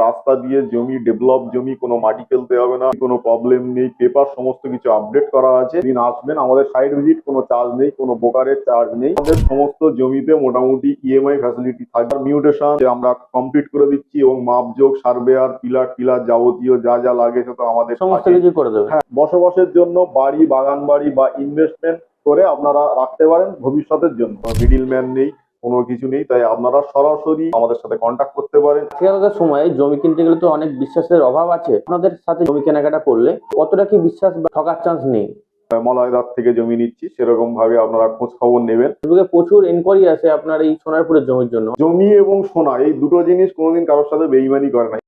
রাস্তা দিয়ে জমি, ডেভেলপ জমি, কোনো মাটি ফেলতে হবে না, কোনো প্রবলেম নেই, পেপার সমস্ত কিছু আপডেট করা আছে। দিন আসবেন, আমাদের সাইট ভিজিট, কোনো চার্জ নেই, কোনো ব্রোকারের চার্জ নেই। আমাদের সমস্ত জমিতে মোটামুটি ইএমআই ফ্যাসিলিটি থাকবে। মিউটেশন আমরা কমপ্লিট করে দিচ্ছি এবং মাপজোক, সার্ভেয়ার, পিলার টিলার যাবতীয় যা যা লাগে সেটা আমাদের সমস্ত কিছু করে দেবে। হ্যাঁ, বসবাসের জন্য বাড়ি, বাগান বাড়ি বা ইনভেস্টমেন্ট করে আপনারা রাখতে পারেন ভবিষ্যতের জন্য। মিডিল ম্যান নেই, কোনো কিছু নেই, তাই আপনারা সরাসরি আমাদের সাথে কন্ট্যাক্ট করতে পারেন। আজকালকার সময়ে জমি কিনতে গেলে তো অনেক বিশ্বাসের অভাব আছে। আপনাদের সাথে জমি কেনাকাটা করলে কতটা কি বিশ্বাস বা ঠকার চান্স নেই? মলয়দার থেকে জমি নিচ্ছি, সেরকম ভাবে আপনারা খোঁজ খবর নেবেন। ফেসবুকে প্রচুর এনকোয়ারি আসে আপনার এই সোনারপুরের জমির জন্য। জমি এবং সোনা এই দুটো জিনিস কোনোদিন কারোর সাথে বেইমানি করে না।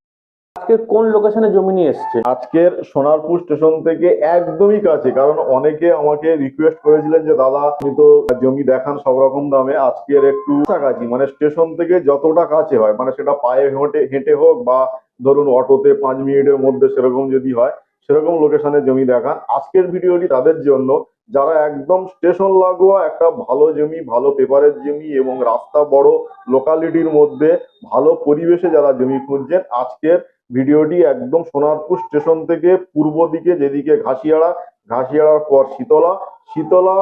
আজকে কোন লোকেশনে জমি নিয়ে এসছে? আজকের সোনারপুর স্টেশন থেকে একদমই কাছে, কারণ অনেকে আমাকে রিকোয়েস্ট করেছিলেন যে দাদা আপনি তো জমি দেখান সব রকম দামে, আজকের একটু কাছাকাছি, মানে স্টেশন থেকে যতটা কাছে হয়, মানে সেটা পায়ে হেঁটে হোক বা ধরুন অটোতে 5 মিনিটের মধ্যে, সেরকম যদি হয় সেরকম লোকেশনে জমি দেখান। আজকের ভিডিওটি তাদের জন্য যারা একদম স্টেশন লাগোয়া একটা ভালো জমি, ভালো পেপারের জমি এবং রাস্তা বড়, লোকালিটির মধ্যে ভালো পরিবেশে যারা জমি খুঁজছেন, আজকের ভিডিওটি একদম সোনারপুর স্টেশন থেকে পূর্ব দিকে, যেদিকে ঘাসিয়াড়ার পর শীতলা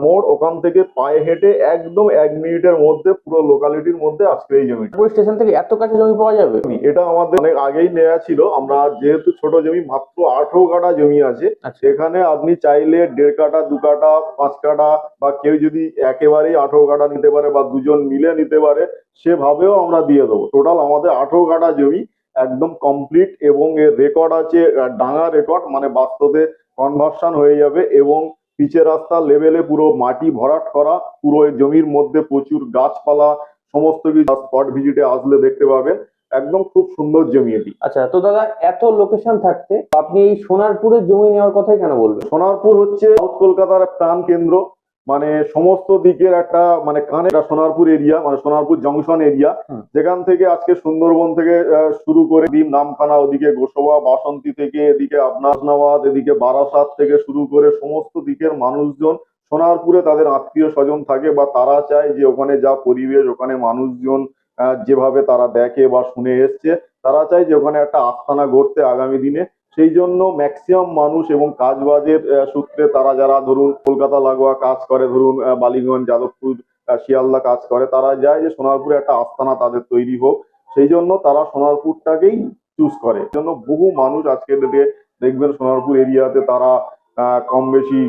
মোড়, ওখান থেকে পায়ে হেঁটে একদম 1 মিনিটের মধ্যে পুরো লোকালিটির মধ্যে আজকে এই জমি। স্টেশন থেকে এত কাছে জমি পাওয়া যাবে? এটা আমাদের অনেক আগেই নেওয়া ছিল। আমরা যেহেতু ছোট জমি, মাত্র 18 কাঠা জমি আছে, সেখানে আপনি চাইলে 1.5 কাঠা, 2 কাঠা, 5 কাঠা বা কেউ যদি একেবারেই 18 কাঠা নিতে পারে বা দুজন মিলে নিতে পারে, সেভাবেও আমরা দিয়ে দেবো। টোটাল আমাদের 18 কাঠা জমি একদম কমপ্লিট এবং এর রেকর্ড আছে, ডাঙা রেকর্ড, মানে বাস্তবে কনভার্সন হয়ে যাবে এবং পিচের রাস্তা লেভেলে পুরো মাটি ভরাট করা। পুরো এই জমির মধ্যে প্রচুর গাছপালা, সমস্ত কিছু স্পট ভিজিটে আসলে দেখতে পাবেন। একদম খুব সুন্দর জমি এটি। আচ্ছা, তো দাদা এত লোকেশন থাকতে আপনি এই সোনারপুরের জমি নেওয়ার কথাই কেন বলবেন? সোনারপুর হচ্ছে সাউথ কলকাতার প্রাণ কেন্দ্র, মানে সমস্ত দিকের একটা মানে কানে সোনারপুর এরিয়া, মানে সোনারপুর জংশন এরিয়া, যেখান থেকে আজকে সুন্দরবন থেকে শুরু করে নামখানা, ওদিকে গোসবা, বাসন্তী থেকে এদিকে আপনার হাসনাবাদ, এদিকে বারাসাত থেকে শুরু করে সমস্ত দিকের মানুষজন সোনারপুরে তাদের আত্মীয় স্বজন থাকে, বা তারা চায় যে ওখানে যা পরিবেশ, ওখানে মানুষজন যেভাবে তারা দেখে বা শুনে এসছে, তারা চায় যে ওখানে একটা আস্তানা গড়তে আগামী দিনে। সেই জন্য ম্যাক্সিমাম মানুষ এবং কাজবাজের সূত্রে তারা যারা ধরুন কলকাতা লাগোয়া কাজ করে, ধরুন বালিগঞ্জ, যাদবপুর, শিয়ালদা কাজ করে, তারা যায় যে সোনারপুরে একটা আস্তানা তাদের তৈরি হোক। সেই জন্য তারা সোনারপুরটাকেই চুজ করে। এই জন্য বহু মানুষ আজকে দেখবেন সোনারপুর এরিয়াতে তারা কম বেশি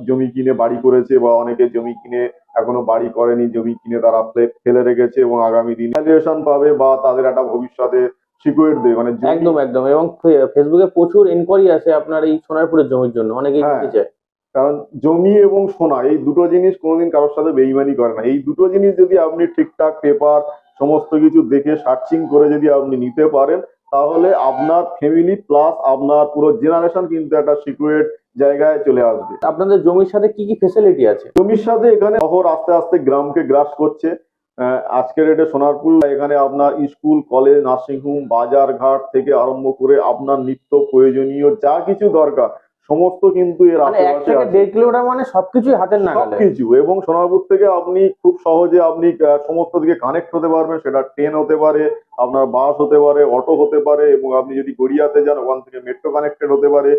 জমি কিনে বাড়ি করেছে, বা অনেকে জমি কিনে এখনো বাড়ি করেনি, জমি কিনে তারা ফেলে রেখেছে এবং আগামী দিনে ভ্যালুয়েশন পাবে বা তাদের একটা ভবিষ্যতে সিকিউর দেবে। মানে একদম একদম। এবং ফেসবুকে প্রচুর এনকোয়ারি আসে আপনার এই সোনারপুরের জমির জন্য, অনেকেই কিনতে চায়। কারণ জমি এবং সোনা এই দুটো জিনিস কোনোদিন কারোর সাথে বেইমানি করে না। এই দুটো জিনিস যদি আপনি ঠিকঠাক পেপার সমস্ত কিছু দেখে সার্চিং করে যদি আপনি নিতে পারেন, তাহলে আপনার ফ্যামিলি প্লাস আপনার পুরো জেনারেশন কিন্তু একটা সিকিউর জায়গায় চলে আসবে। আপনাদের জমির সাথে কি কি ফেসিলিটি আছে? জমির সাথে এখানে শহর আস্তে আস্তে গ্রামকে গ্রাস করছে। আজকের ডেটে সোনারপুর এখানে আপনার স্কুল, কলেজ, নার্সিংহোম, বাজার ঘাট থেকে আরম্ভ করে আপনার নিত্য প্রয়োজনীয় যা কিছু দরকার সমস্ত কিন্তু এর আশেপাশে আছে। 1 থেকে 1.5 কিলোমিটার মানে সবকিছুই হাতের নাগালে সবকিছু। এবং সোনারপুর থেকে আপনি খুব সহজে আপনি সমস্ত দিকে কানেক্ট হতে পারবেন। সেটা ট্রেন হতে পারে, আপনার বাস হতে পারে, অটো হতে পারে, এবং আপনি যদি গড়িয়াতে যান ওখান থেকে মেট্রো কানেক্টেড হতে পারে,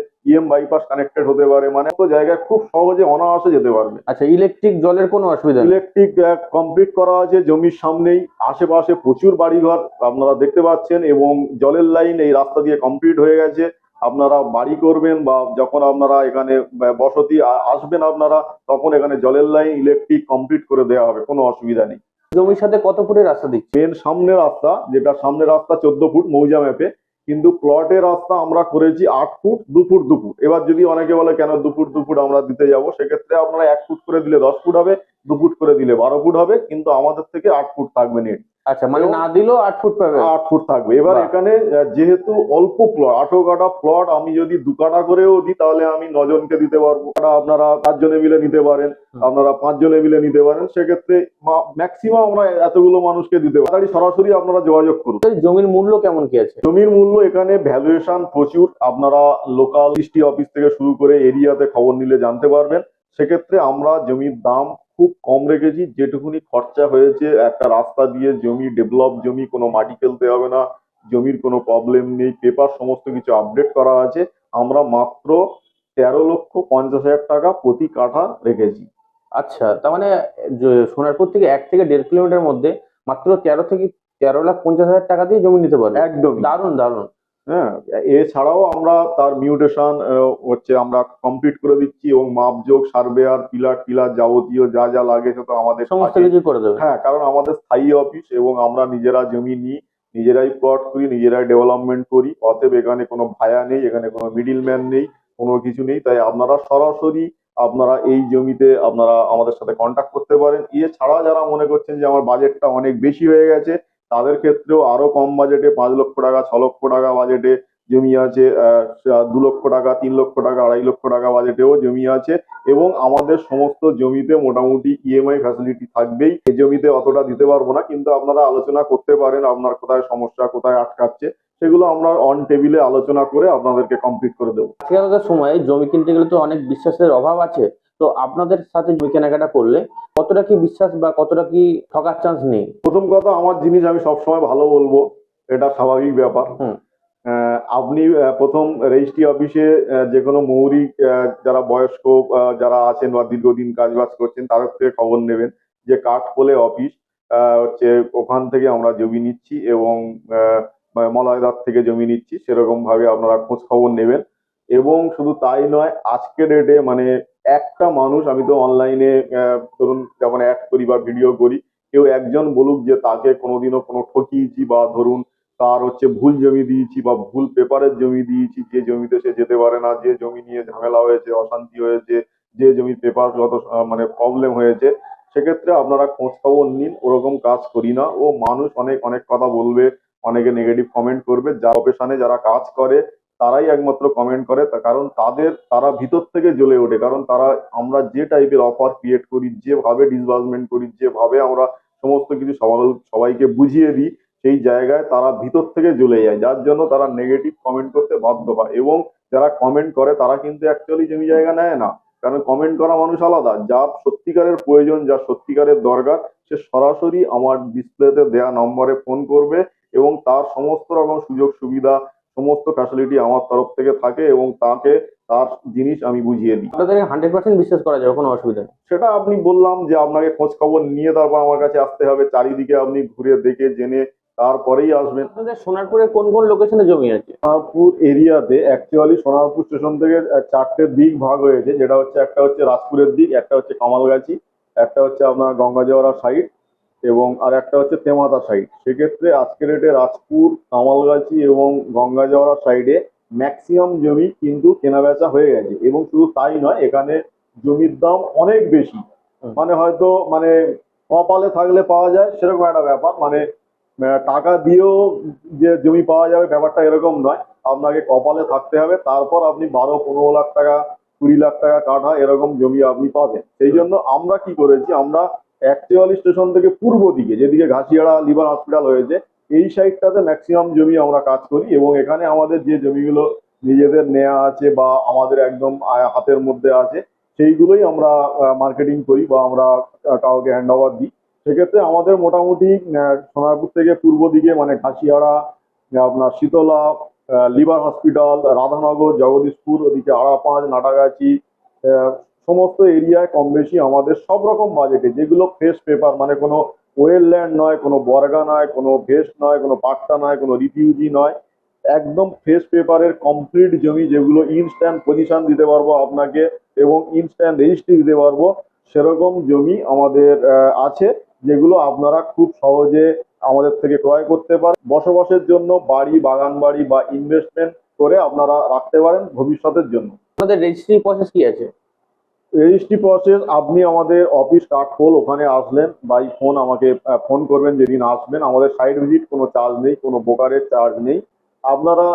বাইপাস কানেক্টেড হতে পারে, মানে তো জায়গায় খুব সহজে অনায়াসে যেতে পারবে। আচ্ছা, ইলেকট্রিক জলের কোনো অসুবিধা নেই? ইলেকট্রিক কমপ্লিট করা আছে জমির সামনেই। আশেপাশে প্রচুর বাড়িঘর আপনারা দেখতে পাচ্ছেন, এবং জলের লাইন এই রাস্তা দিয়ে কমপ্লিট হয়ে গেছে। আপনারা বাড়ি করবেন বা যখন আপনারা এখানে বসতি আসবেন আপনারা, তখন এখানে জলের লাইন, ইলেকট্রিক কমপ্লিট করে দেওয়া হবে, কোনো অসুবিধা নেই। জমির সাথে কত ফুটের রাস্তা দিচ্ছে? মেন সামনের রাস্তা, যেটা সামনের রাস্তা 14 ফুট মৌজা ম্যাপে, কিন্তু প্লটের রাস্তা আমরা করেছি 8 ফুট 2 ফুট 2 ফুট। এবার যদি অনেকে বলে কেন 2 ফুট 2 ফুট আমরা দিতে যাব, সেক্ষেত্রে আপনারা 1 ফুট করে দিলে 10 ফুট হবে, 2 ফুট করে দিলে 12 ফুট হবে, কিন্তু আমাদের থেকে 8 ফুট থাকবে নেট। আচ্ছা, মানে না দিলেও 8 ফুট পাবে? 8 ফুট থাকবে। এবার এখানে যেহেতু অল্প প্লট, 18 কাঠা প্লট, আমি যদি 2 কাঠা করেও দিই তাহলে আমি 9 জনকে দিতে পারবো। আপনারা 4 জনে মিলে নিতে পারেন, আপনারা 5 জনে মিলে নিতে পারেন। সেক্ষেত্রে ম্যাক্সিমাম আমরা এতগুলো মানুষকে দিতে পারি। সরাসরি আপনারা যোগাযোগ করুন। জমির মূল্য কেমন কি আছে? জমির মূল্য এখানে ভ্যালুয়েশন প্রচুর, আপনারা লোকাল ডিস্ট্রি অফিস থেকে শুরু করে এরিয়াতে খবর নিলে জানতে পারবেন। সেক্ষেত্রে আমরা জমির দাম খুব কম রেখেছি। যেটুকুনি খরচা হয়েছে একটা রাস্তা দিয়ে জমি, ডেভেলপ জমি, কোনো মাটি ফেলতে হবে না, জমির কোনো প্রবলেম নেই, পেপার সমস্ত কিছু আপডেট করা আছে। আমরা মাত্র 13,50,000 টাকা প্রতি কাঠা রেখেছি। আচ্ছা, তার মানে সোনারপুর থেকে 1 থেকে 1.5 কিলোমিটার মধ্যে মাত্র 13,50,000 টাকা দিয়ে জমি নিতে পারবে। একদমই। দারুণ দারুণ। হ্যাঁ, এছাড়াও আমরা তার মিউটেশন হচ্ছে আমরা কমপ্লিট করে দিচ্ছি, এবং মাপজোক, সার্ভেয়ার, পিলার টিলার যাবতীয় যা যা লাগে সে তো আমাদের সমস্ত থাকে। কিছু করে দেবে। হ্যাঁ, কারণ আমাদের স্থায়ী অফিস এবং আমরা নিজেরা জমি নিই, নিজেরাই প্লট করি, নিজেরাই ডেভেলপমেন্ট করি। অতএব এখানে কোনো ভায়া নেই, এখানে কোনো মিডিল ম্যান নেই, কোনো কিছু নেই। তাই আপনারা সরাসরি আপনারা এই জমিতে আপনারা আমাদের সাথে কন্ট্যাক্ট করতে পারেন। এছাড়া যারা মনে করছেন যে আমার বাজেটটা অনেক বেশি হয়ে গেছে, তাদের ক্ষেত্রেও আরো কম বাজেটে 5 লক্ষ টাকা, 6 লক্ষ টাকা বাজেটে জমি আছে, 2 লক্ষ টাকা, 3 লক্ষ টাকা, 2.5 লক্ষ টাকা বাজেটেও জমি আছে। এবং আমাদের সমস্ত জমিতে মোটামুটি ইএমআই ফ্যাসিলিটি থাকবেই। এই জমিতে অতটা দিতে পারবো না, কিন্তু আপনারা আলোচনা করতে পারেন আপনার কোথায় সমস্যা, কোথায় আটকাচ্ছে, সেগুলো আমরা অন টেবিলে আলোচনা করে আপনাদেরকে কমপ্লিট করে দেবো। আজকালকার সময়ে জমি কিনতে গেলে তো অনেক বিশ্বাসের অভাব আছে। তো আপনাদের সাথে জমি কেনাকাটা করলে কতটা কি বিশ্বাস বা কতটা কি ঠকার চান্স নেই? প্রথম কথা, আমার জিনিস আমি সবসময় ভালো বলবো, এটা স্বাভাবিক ব্যাপার। হুম। আপনি প্রথম রেজিস্ট্রি অফিসে যে কোনো মৌরিক যারা বয়স্ক যারা আছেন বা দীর্ঘদিন কাজ বাজ করছেন তাদের থেকে খবর নেবেন যে কাঠখোলে অফিস, হচ্ছে ওখান থেকে আমরা জমি নিচ্ছি, এবং মলয়দার থেকে জমি নিচ্ছি, সেরকম ভাবে আপনারা খোঁজ খবর নেবেন। এবং শুধু তাই নয়, আজকের ডেটে মানে একটা মানুষ, আমি তো অনলাইনে ধরুন যেমন অ্যাড করি বা ভিডিও করি, কেউ একজন বলুক যে তাকে কোনোদিনও কোনো ঠকিয়েছি, বা ধরুন তার হচ্ছে ভুল জমি দিয়েছি বা ভুল পেপারের জমি দিয়েছি, যে জমিতে সে যেতে পারে না, যে জমি নিয়ে ঝামেলা হয়েছে, অশান্তি হয়েছে, যে জমির পেপারগত মানে প্রবলেম হয়েছে, সেক্ষেত্রে আপনারা খোঁজ খবর নিন। ওরকম কাজ করি না। ও মানুষ অনেক অনেক কথা বলবে, অনেকে নেগেটিভ কমেন্ট করবে। যা প্রফেশনে যারা কাজ করে তারাই একমাত্র কমেন্ট করে, কারণ তারা ভিতর থেকে জ্বলে ওঠে। কারণ তারা, আমরা যে টাইপের অফার ক্রিয়েট করি, যেভাবে ডিসবার্সমেন্ট করি, যেভাবে আমরা সমস্ত কিছু সবাইকে বুঝিয়ে দিই, সেই জায়গায় তারা ভিতর থেকে জ্বলে যায়, যার জন্য তারা নেগেটিভ কমেন্ট করতে বাধ্য হয়। এবং যারা কমেন্ট করে তারা কিন্তু অ্যাকচুয়ালি জমি জায়গা নেয় না, কারণ কমেন্ট করা মানুষ আলাদা। যার সত্যিকারের প্রয়োজন, যার সত্যিকারের দরকার, সে সরাসরি আমার ডিসপ্লেতে দেয়া নম্বরে ফোন করবে, এবং তার সমস্ত রকম সুযোগ সুবিধা, সমস্ত ফ্যাসিলিটি আমার তরফ থেকে থাকে, এবং তাকে তার জিনিস আমি বুঝিয়ে দিই। আপনাদের 100% বিশ্বাস করা যাবে, কোনো অসুবিধা নেই। সেটা আপনি বললাম যে আপনাকে খোঁজ খবর নিয়ে তারপর আমার কাছে আসতে হবে, চারিদিকে আপনি ঘুরে দেখে জেনে তারপরেই আসবেন। আপনাদের সোনারপুরে কোন কোন লোকেশনে জমি আছে? সোনারপুর এরিয়াতে অ্যাকচুয়ালি সোনারপুর স্টেশন থেকে 4টে দিক ভাগ হয়েছে, যেটা হচ্ছে একটা হচ্ছে রাজপুরের দিক, একটা হচ্ছে কামালগাছি, একটা হচ্ছে আপনার গঙ্গাজোয়ারা সাইড, এবং আর একটা হচ্ছে তেমাতা সাইড। সেক্ষেত্রে আজকের ডেটে রাজপুর, কামালগাছি এবং গঙ্গাজোয়ারা সাইডে ম্যাক্সিমাম জমি কিন্তু কেনাবেচা হয়ে গেছে। এবং শুধু তাই নয়, এখানে জমির দাম অনেক বেশি। মানে হয়তো মানে কপালে থাকলে পাওয়া যায় সেরকম একটা ব্যাপার। মানে টাকা দিয়েও যে জমি পাওয়া যাবে ব্যাপারটা এরকম নয়। আপনাকে কপালে থাকতে হবে, তারপর আপনি 12-15 লাখ টাকা, 20 লাখ টাকা কাঠা এরকম জমি আপনি পাবেন। সেই জন্য আমরা কি করেছি, আমরা অ্যাকচুয়ালি স্টেশন থেকে পূর্ব দিকে, যেদিকে ঘাসিয়াড়া লিভার হসপিটাল হয়েছে, এই সাইডটাতে ম্যাক্সিমাম জমি আমরা কাজ করি। এবং এখানে আমাদের যে জমিগুলো নিজেদের নেওয়া আছে বা আমাদের একদম হাতের মধ্যে আছে, সেইগুলোই আমরা মার্কেটিং করি বা আমরা কাউকে হ্যান্ড ওভার দিই। সেক্ষেত্রে আমাদের মোটামুটি সোনারপুর থেকে পূর্ব দিকে মানে ঘাসিয়াড়া, আপনার শীতলা, লিভার হসপিটাল, রাধানগর, জগদীশপুর, ওদিকে আড়াপাঁচ, নাটাগাছি, সমস্ত এরিয়ায় কম বেশি আমাদের সব রকম বাজেটে, যেগুলো ফ্রেশ পেপার, মানে কোনো ওয়েল ল্যান্ড নয়, কোনো বর্গা নয়, কোনো ভেস্ট নয়, কোনো পাট্টা নয়, কোনো রিফিউজি নয়, একদম ফ্রেশ পেপারের কমপ্লিট জমি, যেগুলো ইনস্ট্যান্ট পজিশন দিতে পারবো আপনাকে এবং ইনস্ট্যান্ট রেজিস্ট্রি দিতে পারবো, সেরকম জমি আমাদের আছে, যেগুলো আপনারা খুব সহজে আমাদের থেকে ক্রয় করতে পারেন। বসবাসের জন্য বাড়ি, বাগান বাড়ি বা ইনভেস্টমেন্ট করে আপনারা রাখতে পারেন ভবিষ্যতের জন্য। আপনাদের রেজিস্ট্রি প্রসেস কি আছে? রেজিস্ট্রি প্রসেস, আপনি আমাদের অফিস কাঠখোল, ওখানে আসলেন বাই ফোন, আমাকে ফোন করবেন যেদিন আসবেন। আমাদের সাইট ভিজিট কোনো চার্জ নেই, কোনো ব্রোকারের চার্জ নেই। আপনারা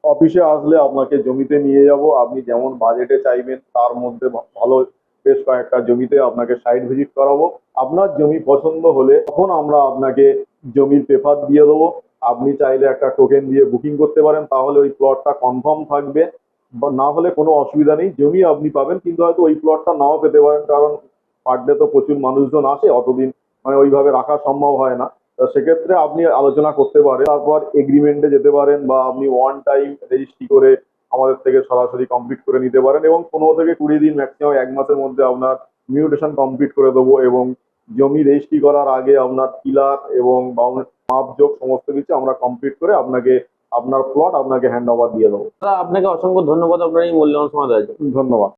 অফিসে আসলে আপনাকে জমিতে নিয়ে যাব, আপনি যেমন বাজেটে চাইবেন তার মধ্যে ভালো বেশ কয়েকটা জমিতে আপনাকে সাইট ভিজিট করাবো। আপনার জমি পছন্দ হলে তখন আমরা আপনাকে জমির পেপার দিয়ে দেবো। আপনি চাইলে একটা টোকেন দিয়ে বুকিং করতে পারেন, তাহলে ওই প্লটটা কনফার্ম থাকবে। বা না হলে কোনো অসুবিধা নেই, জমি আপনি পাবেন, কিন্তু হয়তো ওই প্লটটা নাও পেতে পারেন, কারণ পার ডে তো প্রচুর মানুষজন আসে, অতদিন মানে ওইভাবে রাখা সম্ভব হয় না। সেক্ষেত্রে আপনি আলোচনা করতে পারেন, তারপর এগ্রিমেন্টে যেতে পারেন, বা আপনি ওয়ান টাইম রেজিস্ট্রি করে আমাদের থেকে সরাসরি কমপ্লিট করে নিতে পারেন, এবং 15 থেকে 20 দিন, ম্যাক্সিমাম 1 মাসের মধ্যে আপনার মিউটেশন কমপ্লিট করে দেবো। এবং জমি রেজিস্ট্রি করার আগে আপনার পিলার এবং মাপজোক সমস্ত কিছু আমরা কমপ্লিট করে আপনাকে আপনার প্লট আপনাকে হ্যান্ড ওভার দিয়ে দেবো। দাদা, আপনাকে অসংখ্য ধন্যবাদ আপনার এই মূল্যবান সময় দেওয়ার জন্য। ধন্যবাদ।